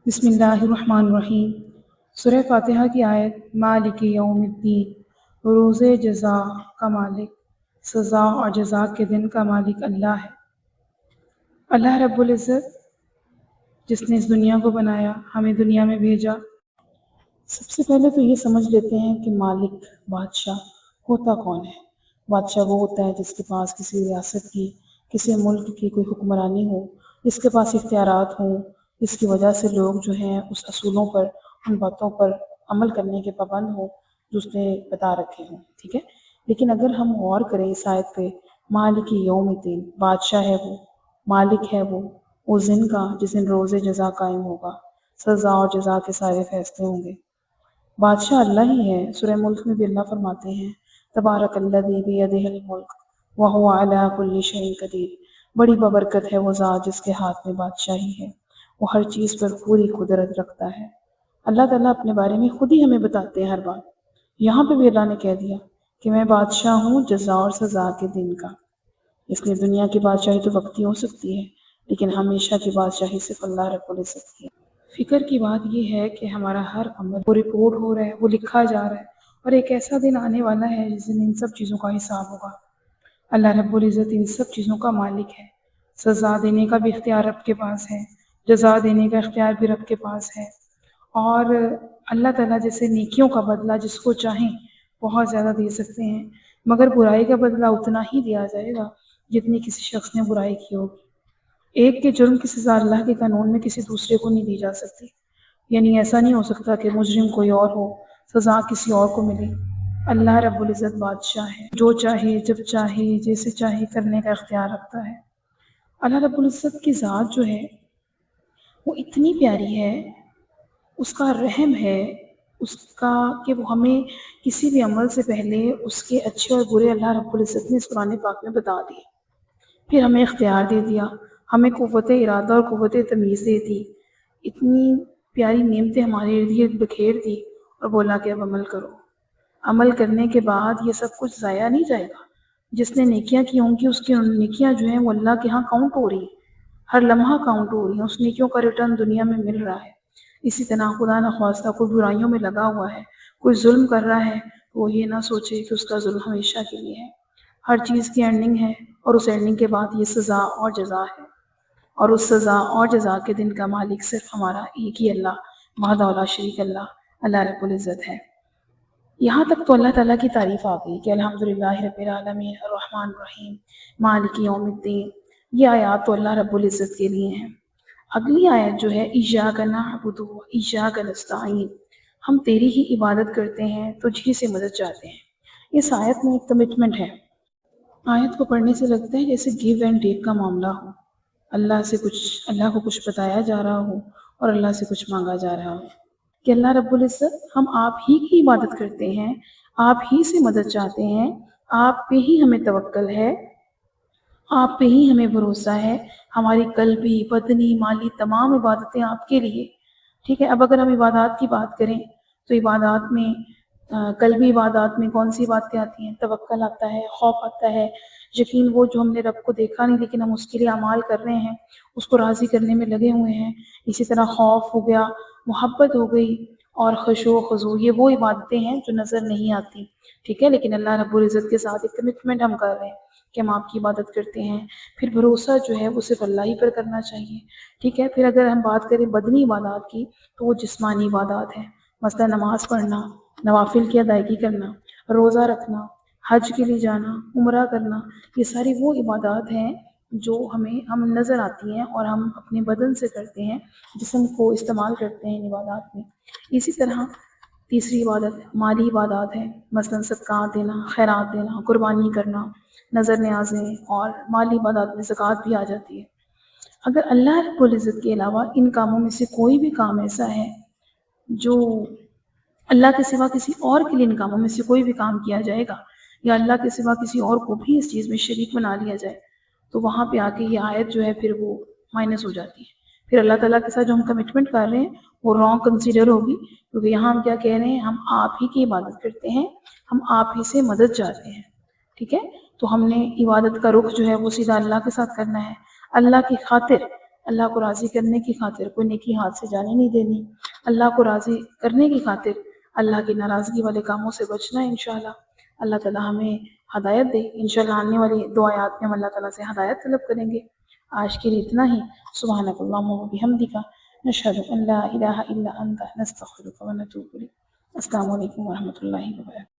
بسم اللہ الرحمن الرحیم۔ سورہ فاتحہ کی آیت مالک یوم الدین، روز جزا کا مالک، سزا اور جزا کے دن کا مالک اللہ ہے۔ اللہ رب العزت جس نے اس دنیا کو بنایا، ہمیں دنیا میں بھیجا۔ سب سے پہلے تو یہ سمجھ لیتے ہیں کہ مالک، بادشاہ ہوتا کون ہے۔ بادشاہ وہ ہوتا ہے جس کے پاس کسی ریاست کی، کسی ملک کی کوئی حکمرانی ہو، جس کے پاس اختیارات ہوں، جس کی وجہ سے لوگ جو ہیں اس اصولوں پر، ان باتوں پر عمل کرنے کے پابند ہوں جو اس نے بتا رکھے ہوں، ٹھیک ہے۔ لیکن اگر ہم غور کریں اس آیت پہ، مالک یوم الدین، بادشاہ ہے وہ، مالک ہے وہ اس دن کا جس دن روز جزا قائم ہوگا، سزا اور جزا کے سارے فیصلے ہوں گے۔ بادشاہ اللہ ہی ہے۔ سورہ ملک میں بھی اللہ فرماتے ہیں تبارک الذی بیدہ الملک وہو علی کل شیء قدیر، بڑی ببرکت ہے وہ ذات جس کے ہاتھ میں بادشاہی ہے، وہ ہر چیز پر پوری قدرت رکھتا ہے۔ اللہ تعالیٰ اپنے بارے میں خود ہی ہمیں بتاتے ہیں ہر بات۔ یہاں پہ بھی اللہ نے کہہ دیا کہ میں بادشاہ ہوں جزا اور سزا کے دن کا۔ اس لیے دنیا کی بادشاہی تو وقتی ہو سکتی ہے، لیکن ہمیشہ کی بادشاہی صرف اللہ رب العزت کی ہے۔ فکر کی بات یہ ہے کہ ہمارا ہر عمل وہ رپورٹ ہو رہا ہے، وہ لکھا جا رہا ہے، اور ایک ایسا دن آنے والا ہے جس دن ان سب چیزوں کا حساب ہوگا۔ اللہ رب العزت ان سب چیزوں کا مالک ہے۔ سزا دینے کا بھی اختیار رب کے پاس ہے، جزا دینے کا اختیار بھی رب کے پاس ہے، اور اللہ تعالیٰ جیسے نیکیوں کا بدلہ جس کو چاہیں بہت زیادہ دے سکتے ہیں، مگر برائی کا بدلہ اتنا ہی دیا جائے گا جتنی کسی شخص نے برائی کی ہوگی۔ ایک کے جرم کی سزا اللہ کے قانون میں کسی دوسرے کو نہیں دی جا سکتی، یعنی ایسا نہیں ہو سکتا کہ مجرم کوئی اور ہو، سزا کسی اور کو ملے۔ اللہ رب العزت بادشاہ ہے، جو چاہے جب چاہے جیسے چاہے کرنے کا اختیار رکھتا ہے۔ اللہ رب العزت کی ذات جو ہے وہ اتنی پیاری ہے، اس کا رحم ہے، اس کا کہ وہ ہمیں کسی بھی عمل سے پہلے اس کے اچھے اور برے اللہ رب العزت نے اس قرآن پاک میں بتا دیے، پھر ہمیں اختیار دے دیا، ہمیں قوت ارادہ اور قوت تمیز دے دی، اتنی پیاری نعمتیں ہمارے ارد گرد بکھیر دی، اور بولا کہ اب عمل کرو۔ عمل کرنے کے بعد یہ سب کچھ ضائع نہیں جائے گا۔ جس نے نیکیاں کی ہوں گی اس کی نیکیاں جو ہیں وہ اللہ کے ہاں کاؤنٹ ہو رہی ہیں، ہر لمحہ کاؤنٹ ہو رہی ہیں، اس نیکیوں کا ریٹرن دنیا میں مل رہا ہے۔ اسی طرح خدا نخواستہ کوئی برائیوں میں لگا ہوا ہے، کوئی ظلم کر رہا ہے، تو وہ یہ نہ سوچے کہ اس کا ظلم ہمیشہ کے لیے ہے۔ ہر چیز کی اینڈنگ ہے، اور اس اینڈنگ کے بعد یہ سزا اور جزا ہے، اور اس سزا اور جزا کے دن کا مالک صرف ہمارا ایک ہی اللہ، وحدہ لا شریک اللہ رب العزت ہے۔ یہاں تک تو اللہ تعالیٰ کی تعریف آ گئی کہ الحمدللہ رب العالمین الرحمن الرحیم مالک یوم الدین۔ یہ آیات تو اللہ رب العزت کے لیے ہیں۔ اگلی آیت جو ہے ایاک نعبد و ایاک نستعین، ہم تیری ہی عبادت کرتے ہیں، تجھ ہی سے مدد چاہتے ہیں۔ اس آیت میں ایک کمٹمنٹ ہے۔ آیت کو پڑھنے سے لگتا ہے جیسے گیو اینڈ ٹیک کا معاملہ ہو، اللہ کو کچھ بتایا جا رہا ہو اور اللہ سے کچھ مانگا جا رہا ہو، کہ اللہ رب العزت ہم آپ ہی کی عبادت کرتے ہیں، آپ ہی سے مدد چاہتے ہیں، آپ پہ ہی ہمیں توکل ہے، آپ پہ ہی ہمیں بھروسہ ہے، ہماری قلبی، بدنی، مالی تمام عبادتیں آپ کے لیے، ٹھیک ہے۔ اب اگر ہم عبادات کی بات کریں تو عبادات میں قلبی عبادات میں کون سی باتیں آتی ہیں؟ توکل آتا ہے، خوف آتا ہے، یقین، وہ جو ہم نے رب کو دیکھا نہیں لیکن ہم اس کے لیے اعمال کر رہے ہیں، اس کو راضی کرنے میں لگے ہوئے ہیں۔ اسی طرح خوف ہو گیا، محبت ہو گئی، اور خشوع و خضوع، یہ وہ عبادتیں ہیں جو نظر نہیں آتی، ٹھیک ہے، لیکن اللہ رب العزت کے ساتھ ایک کمٹمنٹ ہم کر رہے ہیں کہ ہم آپ کی عبادت کرتے ہیں۔ پھر بھروسہ جو ہے وہ صرف اللہ ہی پر کرنا چاہیے، ٹھیک ہے۔ پھر اگر ہم بات کریں بدنی عبادات کی تو وہ جسمانی عبادات ہیں، مثلا نماز پڑھنا، نوافل کی ادائیگی کرنا، روزہ رکھنا، حج کے لیے جانا، عمرہ کرنا، یہ ساری وہ عبادات ہیں جو ہم نظر آتی ہیں اور ہم اپنے بدن سے کرتے ہیں، جسم کو استعمال کرتے ہیں ان عبادات میں۔ اسی طرح تیسری عبادت مالی عبادات ہے، مثلا صدقات دینا، خیرات دینا، قربانی کرنا، نظر نیازیں، اور مالی عبادات میں زکوٰۃ بھی آ جاتی ہے۔ اگر اللہ رب العزت کے علاوہ ان کاموں میں سے کوئی بھی کام ایسا ہے جو اللہ کے سوا کسی اور کے لیے ان کاموں میں سے کوئی بھی کام کیا جائے گا، یا اللہ کے سوا کسی اور کو بھی اس چیز میں شریک بنا لیا جائے، تو وہاں پہ آ کے یہ آیت جو ہے پھر وہ مائنس ہو جاتی ہے۔ پھر اللہ تعالیٰ کے ساتھ جو ہم کمٹمنٹ کر رہے ہیں وہ رانگ کنسیڈر ہوگی، کیونکہ یہاں ہم کیا کہہ رہے ہیں؟ ہم آپ ہی کی عبادت کرتے ہیں، ہم آپ ہی سے مدد چاہتے ہیں، ٹھیک ہے۔ تو ہم نے عبادت کا رخ جو ہے وہ سیدھا اللہ کے ساتھ کرنا ہے، اللہ کی خاطر، اللہ کو راضی کرنے کی خاطر کوئی نیکی ہاتھ سے جانے نہیں دینی، اللہ کو راضی کرنے کی خاطر اللہ کی ناراضگی والے کاموں سے بچنا ہے انشاءاللہ۔ اللہ تعالیٰ ہمیں ہدایت دے، انشاءاللہ آنے والی 2 آیات میں ہم اللہ تعالیٰ سے ہدایت طلب کریں گے۔ آج کے لیے اتنا ہی۔ سبحانک اللہم و بحمدک، نشہد ان لا الہ الا انت، نستغفرک و نتوب الیک۔ السلام علیکم ورحمۃ اللہ وبرکاتہ۔